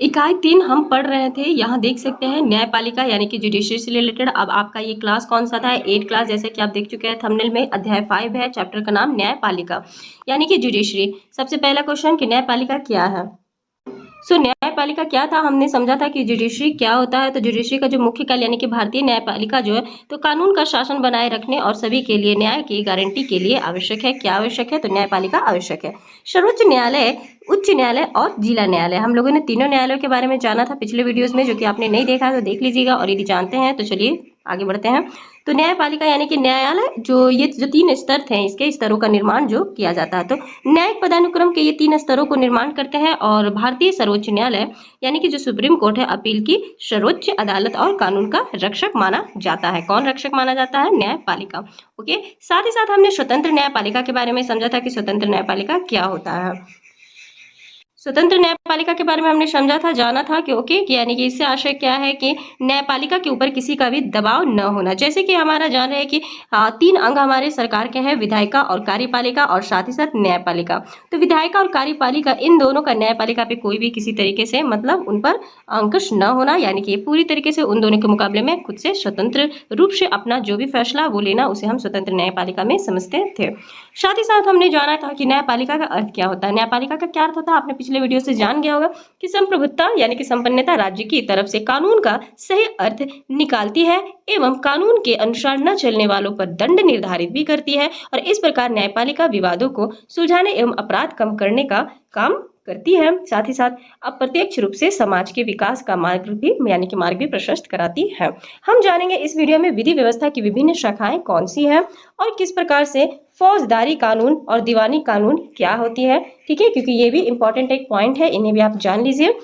इकाई 3 हम पढ़ रहे थे। यहाँ देख सकते हैं न्यायपालिका यानी कि जुडिशरी से रिलेटेड। अब आपका ये क्लास कौन सा था? 8 क्लास, जैसे कि आप देख चुके हैं थंबनेल में। अध्याय 5 है, चैप्टर का नाम न्यायपालिका यानी कि जुडिशरी। सबसे पहला क्वेश्चन कि न्यायपालिका क्या है। न्यायपालिका क्या था, हमने समझा था कि जुडिशरी क्या होता है। तो जुडिशरी का जो मुख्य कार्य यानी कि भारतीय न्यायपालिका जो है तो कानून का शासन बनाए रखने और सभी के लिए न्याय की गारंटी के लिए आवश्यक है। क्या आवश्यक है? तो न्यायपालिका आवश्यक है। सर्वोच्च न्यायालय, उच्च न्यायालय और जिला न्यायालय, हम लोगों ने तीनों न्यायालयों के बारे में जाना था पिछले वीडियोस में, जो कि आपने नहीं देखा तो देख लीजिएगा। और यदि जानते हैं तो चलिए आगे बढ़ते हैं। तो न्यायपालिका यानी कि न्यायालय जो 3 स्तर थे, इसके स्तरों का निर्माण जो किया जाता है। तो न्यायिक पदानुक्रम के ये 3 स्तरों को निर्माण करते हैं। और भारतीय सर्वोच्च न्यायालय यानी कि जो सुप्रीम कोर्ट है, अपील की सर्वोच्च अदालत और कानून का रक्षक माना जाता है। कौन रक्षक माना जाता है? न्यायपालिका। ओके, साथ ही साथ हमने स्वतंत्र न्यायपालिका के बारे में समझा था कि स्वतंत्र न्यायपालिका क्या होता है। स्वतंत्र न्यायपालिका के बारे में हमने समझा था, जाना था कि ओके कि यानी कि इससे आशय क्या है कि न्यायपालिका के ऊपर किसी का भी दबाव न होना। जैसे कि हमारा जान रहे हैं कि 3 अंग हमारे सरकार के हैं, विधायिका और कार्यपालिका और साथ ही साथ न्यायपालिका। तो विधायिका और कार्यपालिका इन दोनों का न्यायपालिका पे कोई भी किसी तरीके से मतलब उन पर अंकुश न होना, यानी कि पूरी तरीके से उन दोनों के मुकाबले में खुद से स्वतंत्र रूप से अपना जो भी फैसला वो लेना, उसे हम स्वतंत्र न्यायपालिका में समझते थे। साथ ही साथ हमने जाना था कि न्यायपालिका का अर्थ क्या होता है। न्यायपालिका का क्या अर्थ होता है, आपने पिछले वीडियो से जान गया होगा कि संप्रभुता यानी कि संपन्नता राज्य की तरफ से कानून का सही अर्थ निकालती है एवं कानून के अनुसार न चलने वालों पर दंड निर्धारित भी करती है। और इस प्रकार न्यायपालिका विवादों को सुलझाने एवं अपराध कम करने का काम करती है। साथ ही साथ अप्रत्यक्ष रूप से समाज के विकास का मार्ग भी यानी कि मार्ग भी प्रशस्त कराती है। हम जानेंगे इस वीडियो में विधि व्यवस्था की विभिन्न शाखाएं कौन सी हैं और किस प्रकार से फौजदारी कानून और दीवानी कानून क्या होती है। ठीक है, क्योंकि ये भी इंपॉर्टेंट एक पॉइंट है, इन्हें भी आप जान लीजिए।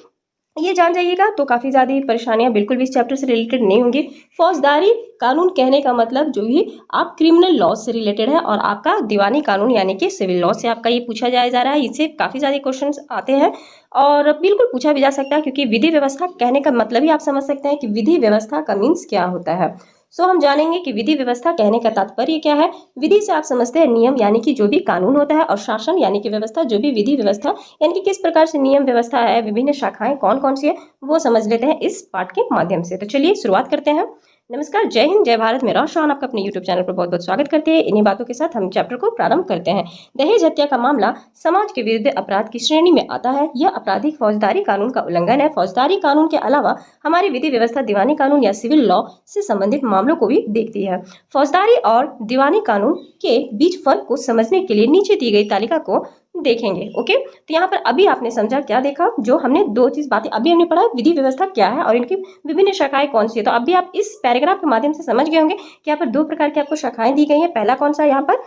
ये जान जाइएगा तो काफी ज्यादा परेशानियां बिल्कुल भी इस चैप्टर से रिलेटेड नहीं होंगी। फौजदारी कानून कहने का मतलब जो भी आप क्रिमिनल लॉ से रिलेटेड है, और आपका दीवानी कानून यानी कि सिविल लॉ से आपका ये पूछा जा रहा है। इससे काफी ज्यादा क्वेश्चंस आते हैं और बिल्कुल पूछा भी जा सकता है, क्योंकि विधि व्यवस्था कहने का मतलब ही आप समझ सकते हैं कि विधि व्यवस्था का मीन्स क्या होता है। हम जानेंगे कि विधि व्यवस्था कहने का तात्पर्य क्या है। विधि से आप समझते हैं नियम यानी कि जो भी कानून होता है, और शासन यानी कि व्यवस्था, जो भी विधि व्यवस्था यानी कि किस प्रकार से नियम व्यवस्था है, विभिन्न शाखाएं कौन कौन सी है, वो समझ लेते हैं इस पाठ के माध्यम से। तो चलिए शुरुआत करते हैं। नमस्कार, जय हिंद, जय भारत। मेरा शान आपका अपने YouTube चैनल पर बहुत बहुत स्वागत करते हैं। इन्हीं बातों के साथ हम चैप्टर को प्रारंभ करते हैं। दहेज हत्या का मामला समाज के विरुद्ध अपराध की श्रेणी में आता है। यह आपराधिक फौजदारी कानून का उल्लंघन है। फौजदारी कानून के अलावा हमारी विधि व्यवस्था दीवानी कानून या सिविल लॉ से संबंधित मामलों को भी देखती है। फौजदारी और दीवानी कानून के बीच फर्क को समझने के लिए नीचे दी गई तालिका को देखेंगे। ओके, तो यहाँ पर अभी आपने समझा क्या देखा, जो हमने 2 चीज बातें अभी हमने पढ़ा, विधि व्यवस्था क्या है और इनकी विभिन्न शाखाएं कौन सी है। तो अभी आप इस पैराग्राफ के माध्यम से समझ गए होंगे कि यहाँ पर 2 प्रकार की आपको शाखाएं दी गई हैं। पहला कौन सा यहाँ पर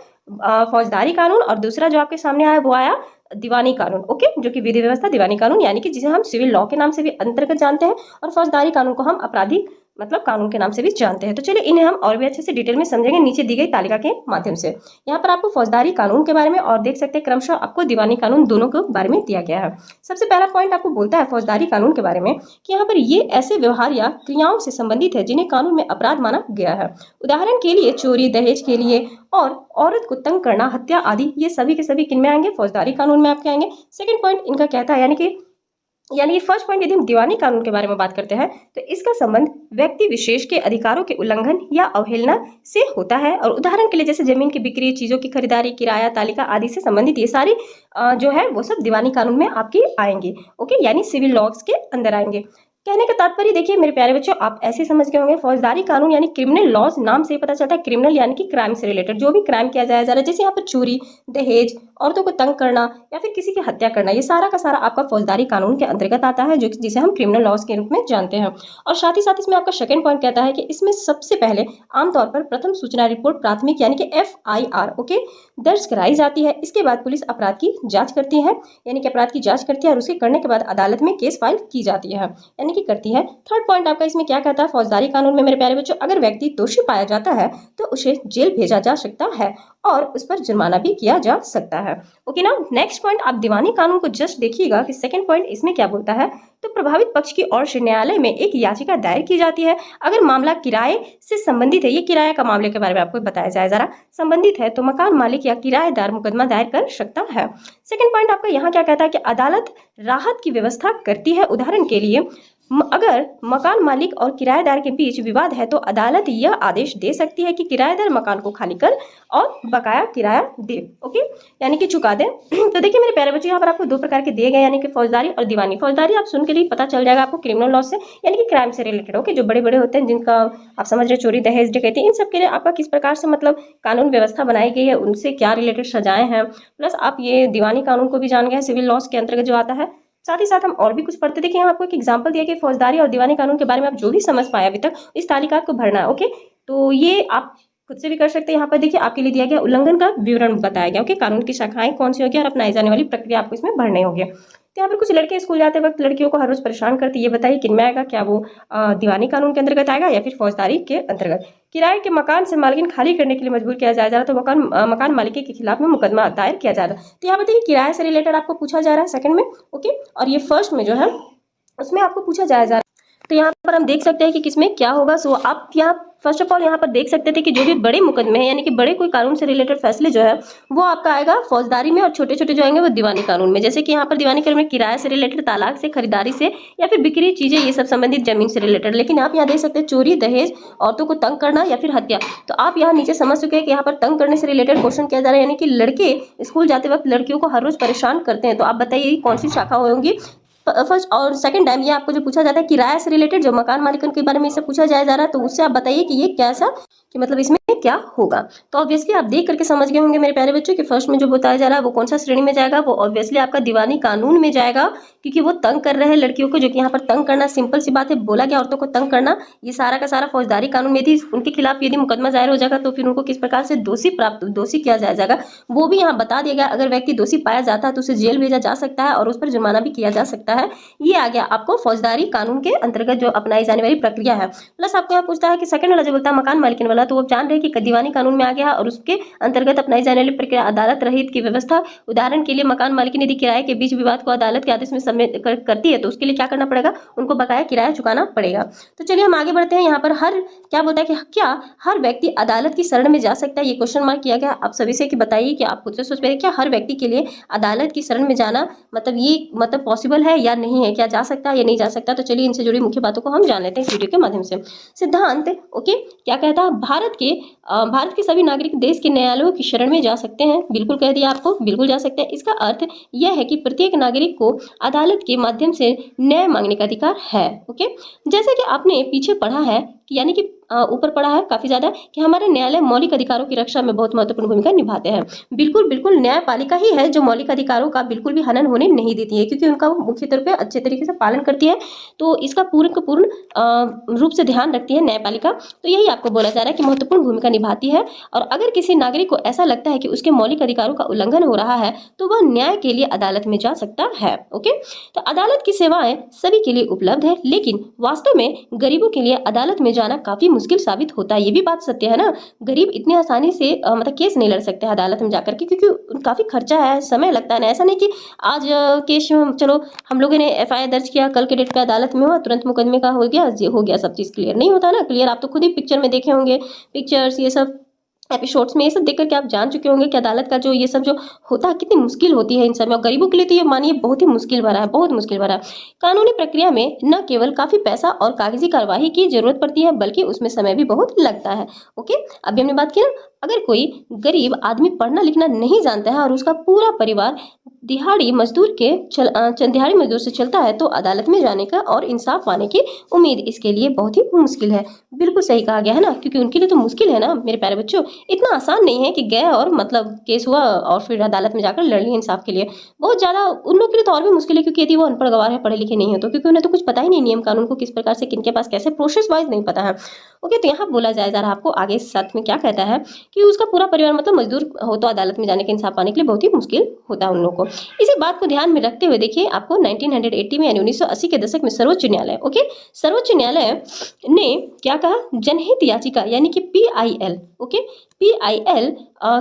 फौजदारी कानून, और दूसरा जो आपके सामने आया वो आया दीवानी कानून। ओके, जो कि विधि व्यवस्था दीवानी कानून यानी कि जिसे हम सिविल लॉ के नाम से भी अंतर्गत जानते हैं, और फौजदारी कानून को हम आपराधिक मतलब कानून के नाम से भी जानते हैं। तो चलिए इन्हें हम और भी अच्छे से डिटेल में समझेंगे नीचे दी गई तालिका के माध्यम से। यहाँ पर आपको फौजदारी कानून के बारे में और देख सकते हैं क्रमशः आपको दीवानी कानून दोनों के बारे में दिया गया है। सबसे पहला पॉइंट आपको बोलता है फौजदारी कानून के बारे में कि यहाँ पर ये ऐसे व्यवहार या क्रियाओं से संबंधित है जिन्हें कानून में अपराध माना गया है। उदाहरण के लिए चोरी, दहेज के लिए और औरत को तंग करना, हत्या आदि, ये सभी के सभी किन में आएंगे? फौजदारी कानून में आपके आएंगे। सेकंड पॉइंट इनका कहता है यानी कि फर्स्ट पॉइंट यदि हम दीवानी कानून के बारे में बात करते हैं तो इसका संबंध व्यक्ति विशेष के अधिकारों के उल्लंघन या अवहेलना से होता है। और उदाहरण के लिए जैसे जमीन की बिक्री, चीजों की खरीदारी, किराया तालिका आदि से संबंधित ये सारी जो है वो सब दीवानी कानून में आपकी आएंगे। ओके, यानी सिविल लॉज के अंदर आएंगे। कहने का तात्पर्य देखिए मेरे प्यारे बच्चों, आप ऐसे समझ गए होंगे फौजदारी कानून यानी क्रिमिनल लॉज, नाम से पता चलता है क्रिमिनल यानी कि क्राइम से रिलेटेड, जो भी क्राइम किया जाया जा रहा है, जैसे यहाँ पर चोरी, दहेज, औरतों को तंग करना या फिर किसी की हत्या करना, ये सारा का सारा आपका फौजदारी कानून के अंतर्गत आता है, जो जिसे हम क्रिमिनल लॉज के रूप में जानते हैं। और साथ ही साथ इसमें आपका सेकंड पॉइंट कहता है कि इसमें सबसे पहले आमतौर पर प्रथम सूचना रिपोर्ट प्राथमिक यानी कि FIR ओके दर्ज कराई जाती है। इसके बाद पुलिस अपराध की जांच करती है, यानी कि अपराध की जांच करती है, और उसके करने के बाद अदालत में केस फाइल की जाती है, यानी कि करती है। थर्ड पॉइंट आपका इसमें क्या कहता है फौजदारी कानून में मेरे प्यारे बच्चों, अगर व्यक्ति दोषी पाया जाता है तो उसे जेल भेजा जा सकता है। और उस पर जुर्माना भी किया जा सकता है। ओके ना, नेक्स्ट पॉइंट आप दीवानी कानून को जस्ट देखिएगा कि सेकंड पॉइंट इसमें क्या बोलता है। तो प्रभावित पक्ष की ओर से न्यायालय में एक याचिका दायर की जाती है अगर मामला किराए से संबंधित है। ये किराए का मामले के बारे में आपको बताया जाए जरा, संबंधित है तो मकान मालिक या किराएदार मुकदमा दायर कर सकता है। सेकंड पॉइंट आपका यहाँ क्या कहता है कि अदालत राहत की व्यवस्था करती है। उदाहरण के लिए अगर मकान मालिक और किराएदार के बीच विवाद है तो अदालत यह आदेश दे सकती है कि किराएदार मकान को खाली कर और बकाया किराया दे। ओके, यानी कि चुका दे। तो देखिए मेरे प्यारे बच्चों, यहाँ पर आपको दो प्रकार के दिए गए, यानी कि फौजदारी और दीवानी। फौजदारी आप सुन के लिए पता चल जाएगा आपको क्रिमिनल लॉ से, यानी कि क्राइम से रिलेटेड। ओके, जो बड़े बड़े होते हैं जिनका आप समझ रहे, चोरी दहेज डकैती, इन सब के लिए आपका किस प्रकार से मतलब कानून व्यवस्था बनाई गई है, उनसे क्या रिलेटेड सजाएं हैं। प्लस आप ये दीवानी कानून को भी जान गए, सिविल लॉस के अंतर्गत जो आता है। साथ ही साथ हम और भी कुछ पढ़ते। देखिए यहाँ आपको एक एग्जांपल दिया कि फौजदारी और दीवानी कानून के बारे में आप जो भी समझ पाए अभी तक, इस तालिका को भरना है। ओके, तो ये आप खुद से भी कर सकते हैं। यहाँ पर देखिए आपके लिए दिया गया उल्लंघन का विवरण बताया गया। ओके, कानून की शाखाएं कौन सी होगी और अपनाई जाने वाली प्रक्रिया आपको इसमें भरने होंगे। तो यहाँ पर कुछ लड़के स्कूल जाते वक्त लड़कियों को हर रोज परेशान करते, ये बताइए किन में आएगा, क्या वो दीवानी कानून के अंतर्गत आएगा या फिर फौजदारी के अंतर्गत। किराए के मकान से मालकिन खाली करने के लिए मजबूर किया जा रहा है तो मकान मालिक के खिलाफ में मुकदमा दायर किया जा रहा है। तो यहाँ पर देखिए किराए से रिलेटेड आपको पूछा जा रहा है सेकंड में। ओके, और ये फर्स्ट में जो है उसमें आपको पूछा जा रहा है। तो यहाँ पर हम देख सकते हैं कि किसमें क्या होगा। सो आप यहाँ फर्स्ट ऑफ ऑल यहाँ पर देख सकते थे कि जो भी बड़े मुकदमे हैं, यानी कि बड़े कोई कानून से रिलेटेड फैसले जो है वो आपका आएगा फौजदारी में, और छोटे छोटे जो आएंगे वो दीवानी कानून में। जैसे कि यहाँ पर दीवानी कानून में किराए से रिलेटेड, तालाक से, खरीदारी से या फिर बिक्री चीजें, ये सब संबंधित जमीन से रिलेटेड। लेकिन आप यहाँ देख सकते हैं चोरी दहेज, औरतों को तंग करना या फिर हत्या। तो आप यहाँ नीचे समझ चुके हैं कि यहाँ पर तंग करने से रिलेटेड क्वेश्चन किया जा रहा है, यानी कि लड़के स्कूल जाते वक्त लड़कियों को हर रोज परेशान करते हैं। तो आप बताइए कौन सी शाखा होंगी फर्स्ट और सेकंड टाइम। ये आपको जो पूछा जाता है किराए से रिलेटेड, जो मकान मालिकन के बारे में इससे पूछा जा रहा है, तो उससे आप बताइए कि ये कैसा, कि मतलब इसमें क्या होगा। तो ऑब्वियसली आप देख करके समझ गए होंगे मेरे प्यारे बच्चों कि फर्स्ट में जो बताया जा रहा है वो कौन सा श्रेणी में जाएगा, वो ऑब्वियसली आपका दीवानी कानून में जाएगा, क्योंकि वो तंग कर रहे हैं लड़कियों को। जो कि यहाँ पर तंग करना सिंपल सी बात है, बोला गया औरतों को तंग करना, ये सारा का सारा फौजदारी कानून में थी। उनके खिलाफ यदि मुकदमा दायर हो जाएगा तो फिर उनको किस प्रकार से दोषी किया जाएगा वो भी यहाँ बता दिया गया। अगर व्यक्ति दोषी पाया जाता है तो उसे जेल भेजा जा सकता है और उस पर जुर्माना भी किया जा सकता है। ये आ गया आपको फौजदारी कानून के अंतर्गत जो अपनाई जाने वाली प्रक्रिया है। प्लस आपको यहाँ पूछता है कि सेकंड वाला जो बोलता है मकान मालिकन वाला, तो वो जान रहे कि दीवानी कानून में आ गया और उसके अंतर्गत अपनाई जाने वाली प्रक्रिया अदालत रहित की व्यवस्था। उदाहरण के लिए मकान मालिक यदि किराए के बीच विवाद को अदालत के आदेश में सबमिट करती है तो उसके लिए क्या करना पड़ेगा, उनको बकाया किराया चुकाना पड़ेगा। तो चलिए हम आगे बढ़ते हैं। यहाँ पर क्या बोलता है कि क्या हर व्यक्ति अदालत की शरण में जा सकता है, ये क्वेश्चन मार्क किया गया आप सभी से कि बताइए कि आप खुद से सोच रहे हैं क्या हर व्यक्ति के लिए अदालत की शरण में जाना मतलब ये मतलब पॉसिबल है या नहीं है, क्या जा सकता है या नहीं जा सकता। तो चलिए इनसे जुड़ी मुख्य बातों को हम जान लेते हैं इस वीडियो के माध्यम से। सिद्धांत ओके क्या कहता है, भारत के सभी नागरिक देश के न्यायालयों की शरण में जा सकते हैं। बिल्कुल कह दिया आपको, बिल्कुल जा सकते हैं। इसका अर्थ यह है कि प्रत्येक नागरिक को अदालत के माध्यम से न्याय मांगने का अधिकार है। ओके, जैसे कि आपने पीछे पढ़ा है कि यानी कि ऊपर पढ़ा है काफी ज्यादा कि हमारे न्यायालय मौलिक अधिकारों की रक्षा में बहुत महत्वपूर्ण भूमिका निभाते हैं। बिल्कुल बिल्कुल न्यायपालिका ही है जो मौलिक अधिकारों का बिल्कुल भी हनन होने नहीं देती है, क्योंकि उनका वो मुख्य तौर पे अच्छे तरीके से पालन करती है। तो इसका पूर्ण रूप से ध्यान रखती है न्यायपालिका। तो यही आपको बोला जा रहा है कि महत्वपूर्ण भूमिका निभाती है। और अगर किसी नागरिक को ऐसा लगता है कि उसके मौलिक अधिकारों का उल्लंघन हो रहा है तो वह न्याय के लिए अदालत में जा सकता है। ओके, तो अदालत की सेवाएं सभी के लिए उपलब्ध है, लेकिन वास्तव में गरीबों के लिए अदालत में जाना काफी मुश्किल साबित होता है। ये भी बात सत्य है ना, गरीब इतनी आसानी से मतलब केस नहीं लड़ सकते अदालत में जाकर के, क्योंकि काफी खर्चा है, समय लगता है ना। ऐसा नहीं कि आज केस चलो हम लोगों ने FIR दर्ज किया, कल के डेट पे अदालत में हुआ, तुरंत मुकदमे का हो गया सब चीज क्लियर। नहीं होता ना क्लियर। आप तो खुद ही पिक्चर में देखे होंगे, पिक्चर्स ये सब एपिसोड्स में ये सब देख करके आप जान चुके होंगे कि अदालत का जो ये सब जो होता है कितनी मुश्किल होती है इन सब में। और गरीबों के लिए तो ये मानिए बहुत ही मुश्किल भरा है, बहुत मुश्किल भरा है। कानूनी प्रक्रिया में न केवल काफी पैसा और कागजी कार्यवाही की जरूरत पड़ती है, बल्कि उसमें समय भी बहुत लगता है। ओके, अभी हमने बात की ना, अगर कोई गरीब आदमी पढ़ना लिखना नहीं जानता है और उसका पूरा परिवार दिहाड़ी मजदूर से चलता है तो अदालत में जाने का और इंसाफ पाने की उम्मीद इसके लिए बहुत ही मुश्किल है। बिल्कुल सही कहा गया है ना, क्योंकि उनके लिए तो मुश्किल है ना मेरे प्यारे बच्चों। इतना आसान नहीं है कि गए और मतलब केस हुआ और फिर अदालत में जाकर लड़ लिए इंसाफ के लिए। बहुत ज़्यादा उन लोगों के लिए तो और भी मुश्किल है, क्योंकि यदि वो अनपढ़ गवार है, पढ़े लिखे नहीं है तो, क्योंकि उन्हें तो कुछ पता ही नहीं नियम कानून को किस प्रकार से किनके पास कैसे प्रोसेस वाइज नहीं पता है। ओके, तो यहाँ बोला जाए जरा आपको आगे साथ में क्या कहता है कि उसका पूरा परिवार मतलब मजदूर हो तो अदालत में जाने के इंसाफ पाने के लिए बहुत ही मुश्किल होता है उन लोगों को। इसी बात को ध्यान में रखते हुए देखिए आपको 1980 में यानी 1980 के दशक में सर्वोच्च न्यायालय ने क्या कहा, जनहित याचिका यानी कि PIL PIL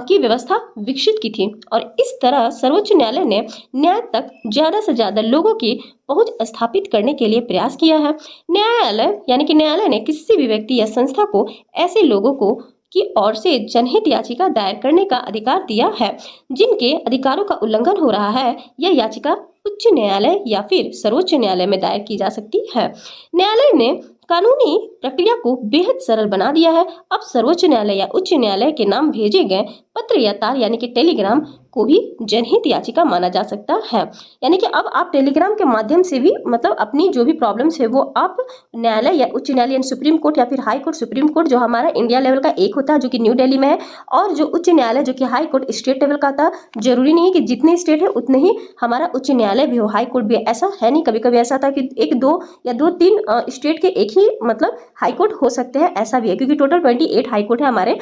की व्यवस्था विकसित की थी और इस तरह सर्वोच्च न्यायालय ने न्याय तक ज्यादा से ज्यादा लोगों की पहुंच स्थापित करने के लिए प्रयास किया है। न्यायालय यानी कि न्यायालय ने किसी भी व्यक्ति या संस्था को ऐसे लोगों को की ओर से जनहित याचिका दायर करने का अधिकार दिया है जिनके अधिकारों का उल्लंघन हो रहा है। यह याचिका उच्च न्यायालय या फिर सर्वोच्च न्यायालय में दायर की जा सकती है। न्यायालय ने कानूनी प्रक्रिया को बेहद सरल बना दिया है। अब सर्वोच्च न्यायालय या उच्च न्यायालय के नाम भेजे गए पत्र या तार यानी कि टेलीग्राम को भी जनहित याचिका माना जा सकता है। यानी कि अब आप टेलीग्राम के माध्यम से भी मतलब अपनी जो भी प्रॉब्लम्स है वो आप न्यायालय या उच्च न्यायालय सुप्रीम कोर्ट या फिर हाई कोर्ट सुप्रीम कोर्ट जो हमारा इंडिया लेवल का एक होता है जो कि न्यू दिल्ली में है, और जो उच्च न्यायालय जो कि हाई कोर्ट स्टेट लेवल का था। जरूरी नहीं है कि जितने स्टेट है उतने ही हमारा उच्च न्यायालय भी हो, हाई कोर्ट भी, ऐसा है नहीं। कभी कभी ऐसा था कि एक दो या दो तीन स्टेट के एक ही मतलब हाई कोर्ट हो सकते हैं, ऐसा भी है क्योंकि टोटल 28 हाई कोर्ट है हमारे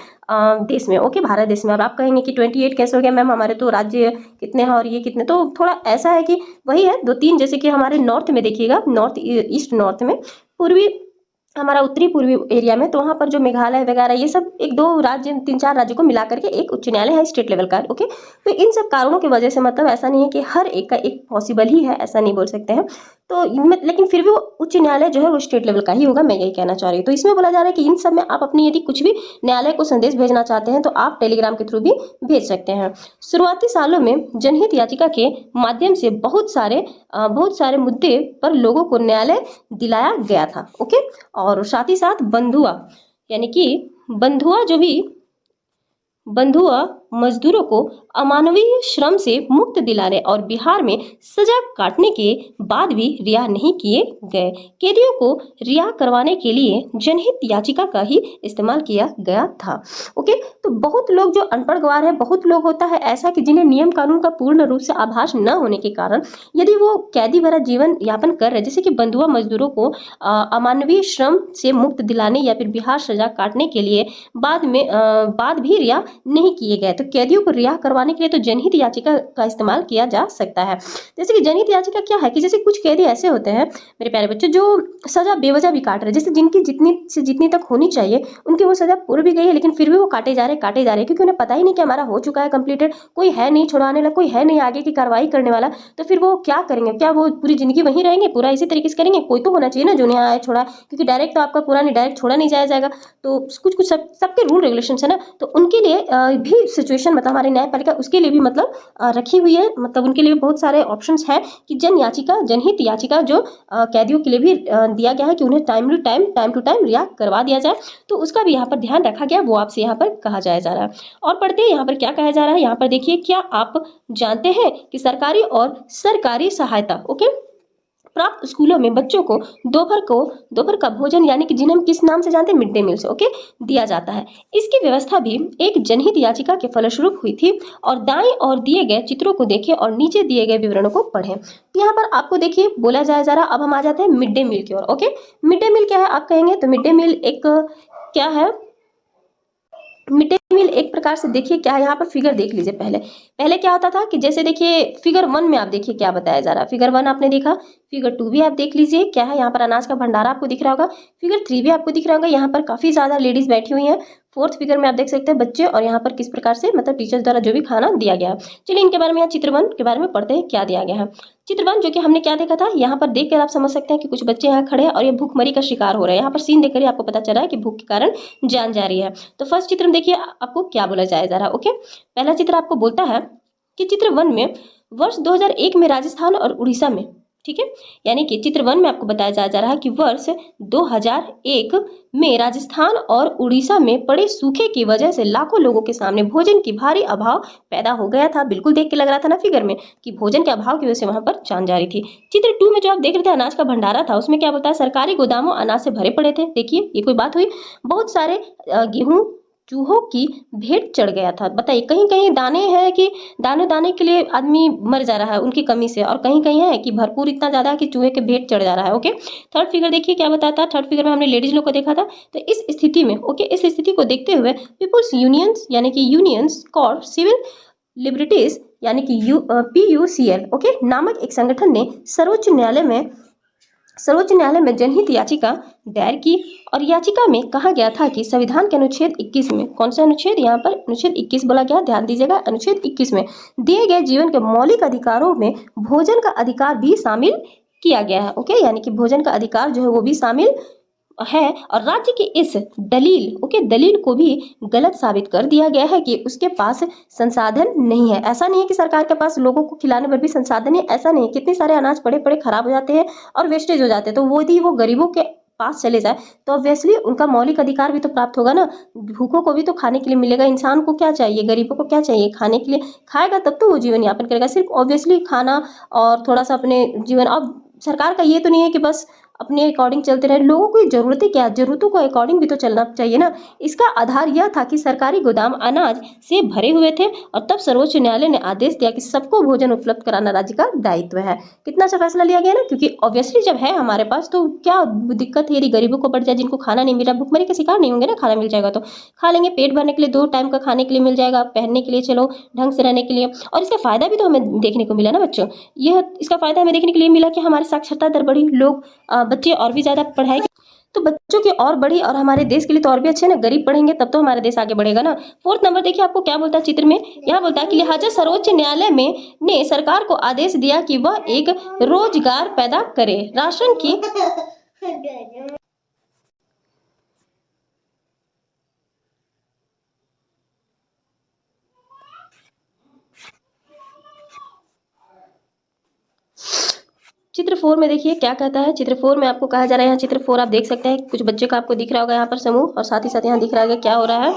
देश में, ओके, भारत देश में। और आप कहेंगे कि 28 कैसे हो गया मैम, हमारे तो राज्य कितने हैं और ये कितने, तो थोड़ा ऐसा है कि वही है दो तीन, जैसे कि हमारे नॉर्थ में देखिएगा, नॉर्थ ईस्ट नॉर्थ में, पूर्वी हमारा उत्तरी पूर्वी एरिया में, तो वहाँ पर जो मेघालय वगैरह ये सब एक दो राज्य, तीन चार राज्यों को मिला करके एक उच्च न्यायालय है स्टेट लेवल का, ओके। तो इन सब कारणों की वजह से मतलब ऐसा नहीं है कि हर एक का एक पॉसिबल ही है, ऐसा नहीं बोल सकते हैं। तो लेकिन फिर भी वो उच्च न्यायालय जो है वो स्टेट लेवल का ही होगा, मैं यही कहना चाह रही हूँ। तो इसमें बोला जा रहा है कि इन सब में आप अपनी यदि कुछ भी न्यायालय को संदेश भेजना चाहते हैं तो आप टेलीग्राम के थ्रू भी भेज सकते हैं। शुरुआती सालों में जनहित याचिका के माध्यम से बहुत सारे मुद्दे पर लोगों को न्यायालय दिलाया गया था, ओके। और साथ ही साथ बंधुआ यानी कि बंधुआ मजदूरों को अमानवीय श्रम से मुक्त दिलाने और बिहार में सजा काटने के बाद भी रिहा नहीं किए गए कैदियों को रिहा करवाने के लिए जनहित याचिका का ही इस्तेमाल किया गया था, ओके। तो बहुत लोग जो अनपढ़ गवार है, बहुत लोग होता है ऐसा कि जिन्हें नियम कानून का पूर्ण रूप से आभास न होने के कारण यदि वो कैदी भरा जीवन यापन कर रहे, जैसे कि बंधुआ मजदूरों को अमानवीय श्रम से मुक्त दिलाने या फिर बिहार सजा काटने के लिए बाद भी रिहा नहीं किए गए, तो कैदियों को रिहा करवाने के लिए तो जनहित याचिका का इस्तेमाल किया जा सकता है। जैसे कि जनहित याचिका क्या है कि जैसे कुछ कैदी ऐसे होते हैं मेरे प्यारे बच्चों जो सजा बेवजह भी काट रहे, जैसे जिनकी जितनी तक होनी चाहिए उनकी वो सजा पूरी भी गई है, लेकिन फिर भी वो काटे जा रहे क्योंकि उन्हें पता ही नहीं कि हमारा हो चुका है कंप्लीटेड, कोई है नहीं छुड़ाने वाला, कोई है नहीं आगे की कार्रवाई करने वाला। तो फिर वो क्या करेंगे, क्या वो पूरी जिंदगी वहीं रहेंगे, पूरा इसी तरीके से करेंगे? कोई तो होना चाहिए ना जो नहीं आया छोड़ा, क्योंकि डायरेक्ट तो आपका पूरा नहीं, डायरेक्ट छोड़ा नहीं जाएगा। तो कुछ सबके रूल रेगुलेशन है ना, तो उनके लिए भी सिचुएशन मतलब हमारे न्यायपालिका उसके लिए भी मतलब रखी हुई है, मतलब उनके लिए बहुत सारे ऑप्शंस हैं कि जनहित याचिका जो कैदियों के लिए भी दिया गया है कि उन्हें टाइम टू टाइम रिहा करवा दिया जाए, तो उसका भी यहाँ पर ध्यान रखा गया, वो आपसे यहाँ पर कहा जाया जा रहा है। और पढ़ते हैं यहाँ पर क्या कहा जा रहा है। यहाँ पर देखिए, क्या आप जानते हैं कि सरकारी और सरकारी सहायता, ओके, प्राप्त स्कूलों में बच्चों को दोपहर का भोजन यानी कि जिन्हें हम किस नाम से जानते हैं, मिड डे मील से, ओके, दिया जाता है। इसकी व्यवस्था भी एक जनहित याचिका के फलस्वरूप हुई थी। और दाएं और दिए गए चित्रों को देखें और नीचे दिए गए विवरणों को पढ़ें। तो यहाँ पर आपको देखिए बोला जाया जा रहा, अब हम आ जाते हैं मिड डे मील की ओर, ओके। मिड डे मील क्या है आप कहेंगे, तो मिड डे मील एक क्या है, मिड डे मील एक प्रकार से देखिए क्या है, यहाँ पर फिगर देख लीजिए। पहले क्या होता था कि जैसे देखिए फिगर 1 में आप देखिए क्या बताया जा रहा है, फिगर 1 आपने देखा, फिगर 2 भी आप देख लीजिए क्या है, यहाँ पर अनाज का भंडारा आपको दिख रहा होगा, फिगर 3 भी आपको दिख रहा होगा, यहाँ पर काफी ज्यादा लेडीज बैठी हुई हैं। 4th फिगर में आप देख सकते हैं बच्चे, और यहाँ पर किस प्रकार से मतलब टीचर्स द्वारा जो भी खाना दिया गया है। चलिए इनके बारे में, यहाँ चित्र 1 के बारे में पढ़ते हैं क्या दिया गया है। चित्र 1 जो कि हमने क्या देखा था, यहाँ पर देखकर आप समझ सकते हैं कि कुछ बच्चे यहाँ खड़े हैं और ये भूखमरी का शिकार हो रहे हैं। यहाँ पर सीन देखकर ही आपको पता चल रहा है कि भूख के कारण जान जा रही है। तो फर्स्ट चित्र में देखिए आपको क्या बोला जाया जा रहा है, ओके। पहला चित्र आपको बोलता है कि चित्र 1 में वर्ष 2001 में राजस्थान और उड़ीसा में, ठीक है, यानी कि चित्र 1 में आपको बताया जा रहा है कि वर्ष 2001 में राजस्थान और उड़ीसा में पड़े सूखे की वजह से लाखों लोगों के सामने भोजन की भारी अभाव पैदा हो गया था। बिल्कुल देख के लग रहा था ना फिगर में कि भोजन के अभाव की वजह से वहां पर जान जा रही थी। चित्र 2 में जो आप देख रहे थे अनाज का भंडारा था, उसमें क्या बताया, सरकारी गोदामों अनाज से भरे पड़े थे। देखिए ये कोई बात हुई, बहुत सारे गेहूं चूहों की भेंट चढ़ गया था। बताइए, कहीं कहीं दाने हैं कि दाने के लिए आदमी मर जा रहा है उनकी कमी से, और कहीं कहीं है कि भरपूर इतना ज्यादा है कि चूहे के भेंट चढ़ जा रहा है, ओके। थर्ड फिगर देखिए क्या बताता है, थर्ड फिगर में हमने लेडीज लोग को देखा था। तो इस स्थिति में, ओके, इस स्थिति को देखते हुए पीपुल्स यूनियंस यानी कि यूनियंस कॉर सिविल लिबर्टीज यानी कि PUCL, ओके, नामक एक संगठन ने सर्वोच्च न्यायालय में सर्वोच्च न्यायालय में जनहित याचिका दायर की और याचिका में कहा गया था कि संविधान के अनुच्छेद 21 में, कौन सा अनुच्छेद, यहाँ पर अनुच्छेद 21 बोला गया, ध्यान दीजिएगा, अनुच्छेद 21 में दिए गए जीवन के मौलिक अधिकारों में भोजन का अधिकार भी शामिल किया गया है। ओके, यानी कि भोजन का अधिकार जो है वो भी शामिल है और राज्य की इस दलील को भी गलत साबित कर दिया गया है कि उसके पास संसाधन नहीं है। ऐसा नहीं है कि सरकार के पास लोगों को खिलाने पर भी संसाधन है, ऐसा नहीं। कितने सारे अनाज पड़े पड़े खराब हो जाते हैं और वेस्टेज हो जाते हैं, तो वो यदि वो गरीबों के पास चले जाए तो ऑब्वियसली उनका मौलिक अधिकार भी तो प्राप्त होगा ना। भूखों को भी तो खाने के लिए मिलेगा। इंसान को क्या चाहिए, गरीबों को क्या चाहिए, खाने के लिए। खाएगा तब तो वो जीवन यापन करेगा। सिर्फ ऑब्वियसली खाना और थोड़ा सा अपने जीवन। अब सरकार का ये तो नहीं है कि बस अपने अकॉर्डिंग चलते रहे, लोगों की ज़रूरतें क्या, ज़रूरतों को अकॉर्डिंग भी तो चलना चाहिए ना। इसका आधार यह था कि सरकारी गोदाम अनाज से भरे हुए थे और तब सर्वोच्च न्यायालय ने आदेश दिया कि सबको भोजन उपलब्ध कराना राज्य का दायित्व है। कितना अच्छा फैसला लिया गया ना, क्योंकि ऑब्वियसली जब है हमारे पास तो क्या दिक्कत है यदि गरीबों को बढ़ जाए, जिनको खाना नहीं मिल रहा, भुखमरी का शिकार नहीं होंगे ना, खाना मिल जाएगा तो खा लेंगे। पेट भरने के लिए 2 टाइम का खाने के लिए मिल जाएगा, पहनने के लिए, चलो ढंग से रहने के लिए। और इसका फ़ायदा भी तो हमें देखने को मिला ना बच्चों। यह इसका फ़ायदा हमें देखने के लिए मिला कि हमारी साक्षरता दर बढ़ी, लोग बच्चे और भी ज़्यादा पढ़ाई, तो बच्चों की और बढ़ी और हमारे देश के लिए तो और भी अच्छे ना। गरीब पढ़ेंगे तब तो हमारा देश आगे बढ़ेगा ना। 4th नंबर देखिए आपको क्या बोलता है चित्र में। यहाँ बोलता है कि लिहाजा सर्वोच्च न्यायालय में ने सरकार को आदेश दिया कि वह एक रोजगार पैदा करे, राशन की चित्र 4 में देखिए क्या कहता है। चित्र 4 में आपको कहा जा रहा है, यहाँ चित्र 4 आप देख सकते हैं, कुछ बच्चे का आपको दिख रहा होगा यहाँ पर समूह, और साथ ही साथ यहाँ दिख रहा है क्या हो रहा है।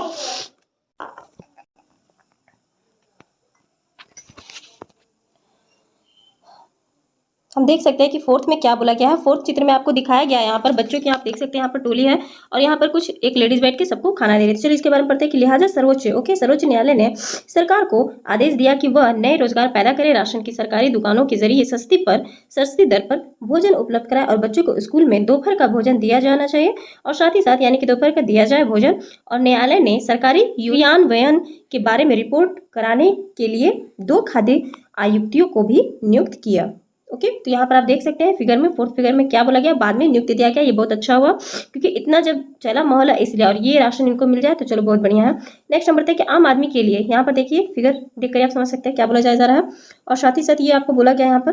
हम देख सकते हैं कि 4th में क्या बोला गया है। 4th चित्र में आपको दिखाया गया है, यहाँ पर बच्चों की आप देख सकते हैं, यहाँ पर टोली है और यहाँ पर कुछ एक लेडीज बैठ के सबको खाना दे रही है। चलिए इसके बारे में पढ़ते हैं कि लिहाजा सर्वोच्च न्यायालय ने सरकार को आदेश दिया कि वह नए रोजगार पैदा करे, राशन की सरकारी दुकानों के जरिए सस्ती दर पर भोजन उपलब्ध कराए और बच्चों को स्कूल में दोपहर का भोजन दिया जाना चाहिए और साथ ही साथ यानी कि दोपहर का दिया जाए भोजन। और न्यायालय ने सरकारी क्रियान्वयन के बारे में रिपोर्ट कराने के लिए 2 खाद्य आयुक्तों को भी नियुक्त किया। ओके, तो यहाँ पर आप देख सकते हैं फिगर में, 4th फिगर में क्या बोला गया, बाद में नियुक्त दिया गया। ये बहुत अच्छा हुआ क्योंकि इतना जब चला माहौल है इसलिए, और ये राशन इनको मिल जाए तो चलो बहुत बढ़िया है। नेक्स्ट नंबर है कि आम आदमी के लिए, यहाँ पर देखिए फिगर देखकर आप समझ सकते हैं क्या बोला जा रहा है। और साथ ही साथ ये आपको बोला गया यहाँ पर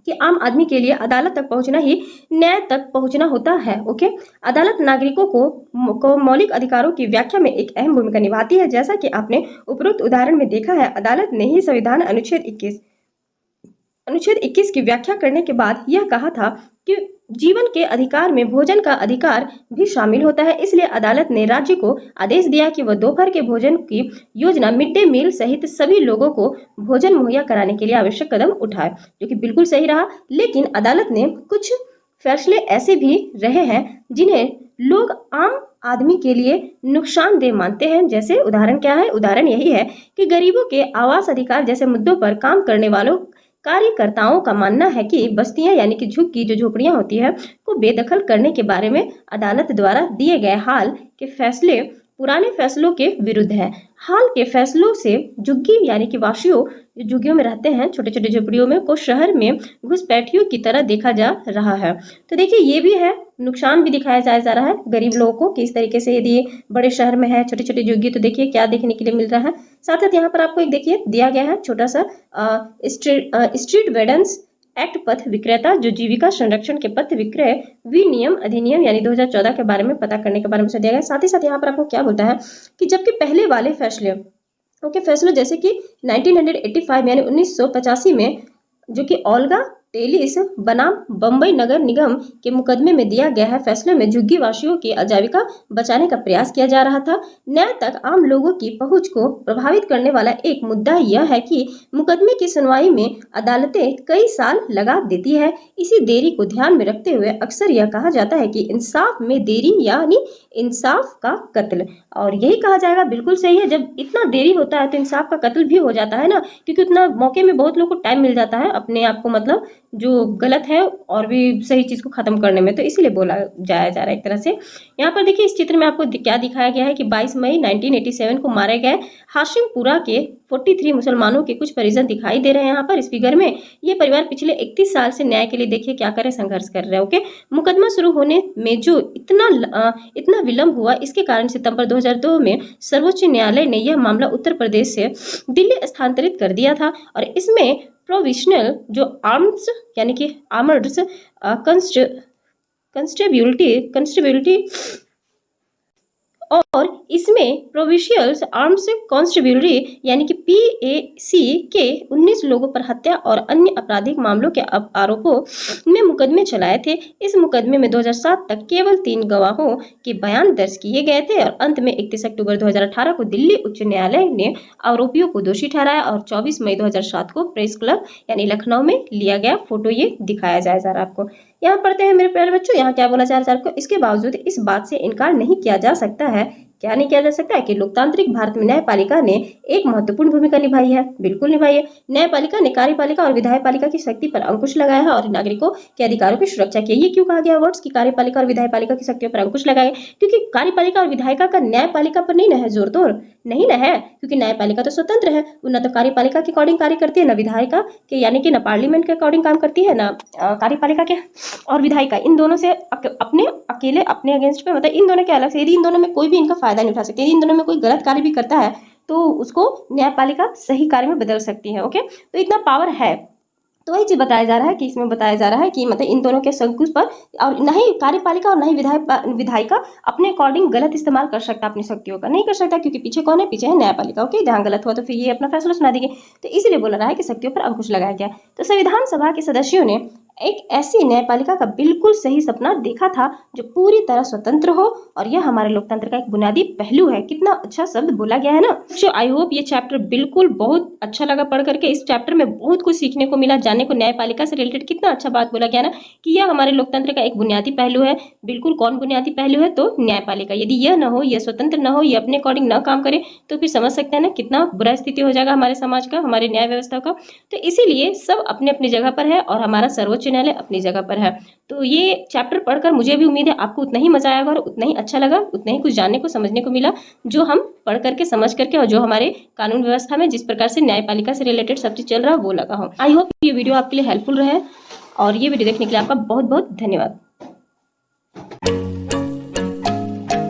कि आम आदमी के लिए अदालत तक पहुंचना ही न्याय तक पहुंचना होता है। ओके, अदालत नागरिकों को मौलिक अधिकारों की व्याख्या में एक अहम भूमिका निभाती है। जैसा कि आपने उपरोक्त उदाहरण में देखा है, अदालत ने ही संविधान अनुच्छेद 21 की व्याख्या करने के बाद यह कहा था कि जीवन के अधिकार में भोजन का अधिकार भी शामिल होता है। इसलिए अदालत ने राज्य को आदेश दिया कि वह दोपहर के भोजन की योजना मिड डे मील सहित सभी लोगों को भोजन मुहैया कराने के लिए आवश्यक कदम उठाए, जो कि बिल्कुल सही रहा। लेकिन अदालत ने कुछ फैसले ऐसे भी रहे हैं जिन्हें लोग आम आदमी के लिए नुकसानदेह मानते हैं। जैसे उदाहरण क्या है, उदाहरण यही है कि गरीबों के आवास अधिकार जैसे मुद्दों पर काम करने वालों कार्यकर्ताओं का मानना है कि बस्तियां यानी कि जो झोपड़ियां होती है को बेदखल करने के बारे में अदालत द्वारा दिए गए हाल के फैसले पुराने फैसलों के विरुद्ध है। हाल के फैसलों से झुग्गी यानी कि वासियों जो झुग्गियों में रहते हैं, छोटे छोटे झोपड़ियों में, को शहर में घुसपैठियों की तरह देखा जा रहा है। तो देखिए ये भी है, नुकसान भी दिखाया जा रहा है गरीब लोगों को कि इस तरीके से यदि बड़े शहर में है छोटी छोटी झुग्गी, तो देखिए क्या देखने के लिए मिल रहा है। साथ साथ यहाँ पर आपको एक देखिए दिया गया है छोटा सा स्ट्रीट वेंडर्स एक्ट, पथ विक्रेता जो जीविका संरक्षण के पथ विक्रय विनियम अधिनियम यानी 2014 के बारे में पता करने के बारे में दिया गया। साथ ही साथ यहाँ पर आपको क्या बोलता है कि जबकि पहले वाले फैसलों जैसे कि 1985 यानी 1985 में जो कि ओल्गा टेलिस बनाम बम्बई नगर निगम के मुकदमे में दिया गया है, फैसले में झुग्गी वासियों की आजीविका बचाने का प्रयास किया जा रहा था। न्याय तक आम लोगों की पहुंच को प्रभावित करने वाला एक मुद्दा यह है कि मुकदमे की सुनवाई में अदालतें कई साल लगा देती है। इसी देरी को ध्यान में रखते हुए अक्सर यह कहा जाता है कि इंसाफ में देरी यानी इंसाफ का कत्ल। और यही कहा जाएगा, बिल्कुल सही है, जब इतना देरी होता है तो इंसाफ का कत्ल भी हो जाता है ना, क्योंकि उतना मौके में बहुत लोगों को टाइम मिल जाता है अपने आप को मतलब जो गलत है और भी सही चीज़ को ख़त्म करने में, तो इसीलिए बोला जाया जा रहा है एक तरह से। यहाँ पर देखिए इस चित्र में आपको क्या दिखाया गया है कि 22 मई 1987 को मारे गए हाशिमपुरा के 43 मुसलमानों के कुछ परिजन दिखाई दे रहे हैं यहाँ पर इस फिगर में। ये परिवार पिछले 31 साल से न्याय के लिए देखिए क्या करे, संघर्ष कर रहे हैं। ओके, मुकदमा शुरू होने में जो इतना विलंब हुआ, इसके कारण सितंबर 2002 में सर्वोच्च न्यायालय ने यह मामला उत्तर प्रदेश से दिल्ली स्थानांतरित कर दिया था और इसमें प्रोविजनल जो आर्म्स यानी कि आर्मर्ड्स कंस्टेबिलिटी और इसमें प्रोविशियल्स आर्म्स कॉन्स्टेबिलिटी यानी कि PAC के 19 लोगों पर हत्या और अन्य आपराधिक मामलों के आरोपों में मुकदमे चलाए थे। इस मुकदमे में 2007 तक केवल 3 गवाहों के बयान दर्ज किए गए थे और अंत में 31 अक्टूबर 2018 को दिल्ली उच्च न्यायालय ने आरोपियों को दोषी ठहराया और 24 मई 2007 को प्रेस क्लब यानी लखनऊ में लिया गया फोटो ये दिखाया जाए जरा आपको। यहाँ पढ़ते हैं मेरे प्यारे बच्चों, यहाँ क्या बोला जा रहा है आपको। इसके बावजूद इस बात से इनकार नहीं किया जा सकता है, क्या नहीं किया जा सकता है कि लोकतांत्रिक भारत में न्यायपालिका ने एक महत्वपूर्ण भूमिका निभाई है, बिल्कुल निभाई है। न्यायपालिका ने कार्यपालिका और विधायपालिका की शक्ति पर अंकुश लगाया है और नागरिकों के अधिकारों की सुरक्षा की। ये क्यों कहा गया वर्ड्स की कार्यपालिका और विधायपालिका की शक्तियों पर अंकुश लगाया, क्योंकि कार्यपालिका और विधायिका का न्यायपालिका पर नहीं ना है जोर तोड़, नहीं ना है, क्योंकि न्यायपालिका तो स्वतंत्र है, वो न तो कार्यपालिका के अकॉर्डिंग कार्य करती है, न विधायिका के यानी कि न पार्लियामेंट के अकॉर्डिंग काम करती है, न कार्यपालिका के और विधायिका इन दोनों से अपने अकेले अपने अगेंस्ट पे, मतलब इन दोनों के अलग से, यदि इन दोनों में कोई भी इनका फायदा नहीं उठा सकती, यदि इन दोनों में कोई गलत कार्य भी करता है तो उसको न्यायपालिका सही कार्य में बदल सकती है। ओके, तो इतना पावर है। तो वही चीज बताया जा रहा है कि इसमें बताया जा रहा है कि मतलब इन दोनों के संकुश पर और न ही कार्यपालिका और न ही विधायिका अपने अकॉर्डिंग गलत इस्तेमाल कर सकता अपनी शक्तियों का, नहीं कर सकता, क्योंकि पीछे कौन है, पीछे है न्यायपालिका। ओके, जहां गलत हुआ तो फिर ये अपना फैसला सुना देंगे, तो इसलिए बोला रहा है कि शक्तियों पर अंकुश लगाया गया। तो संविधान सभा के सदस्यों ने एक ऐसी न्यायपालिका का बिल्कुल सही सपना देखा था जो पूरी तरह स्वतंत्र हो और यह हमारे लोकतंत्र का एक बुनियादी पहलू है। कितना अच्छा शब्द बोला गया है ना। सो आई होप ये चैप्टर बिल्कुल बहुत अच्छा लगा पढ़ करके। इस चैप्टर में बहुत कुछ सीखने को मिला, जानने को, न्यायपालिका से रिलेटेड कितना अच्छा बात बोला गया ना कि यह हमारे लोकतंत्र का एक बुनियादी पहलू है। बिल्कुल, कौन बुनियादी पहलू है, तो न्यायपालिका। यदि यह न हो, यह स्वतंत्र न हो, यह अपने अकॉर्डिंग न काम करे तो फिर समझ सकते हैं ना कितना बुरा स्थिति हो जाएगा हमारे समाज का, हमारे न्याय व्यवस्था का। तो इसीलिए सब अपने अपनी जगह पर है और हमारा सर्वोच्च न्यायालय अपनी जगह पर है। तो ये चैप्टर पढ़कर मुझे भी उम्मीद है आपको उतना ही मजा आएगा और उतना ही अच्छा लगा, उतना ही कुछ जानने को समझने को मिला जो हम पढ़ करके समझ करके और जो हमारे कानून व्यवस्था में जिस प्रकार से न्यायपालिका से रिलेटेड सब चीज चल रहा है वो लगा हो। आई होप ये वीडियो आपके लिए हेल्पफुल रहे और ये वीडियो देखने के लिए आपका बहुत बहुत धन्यवाद।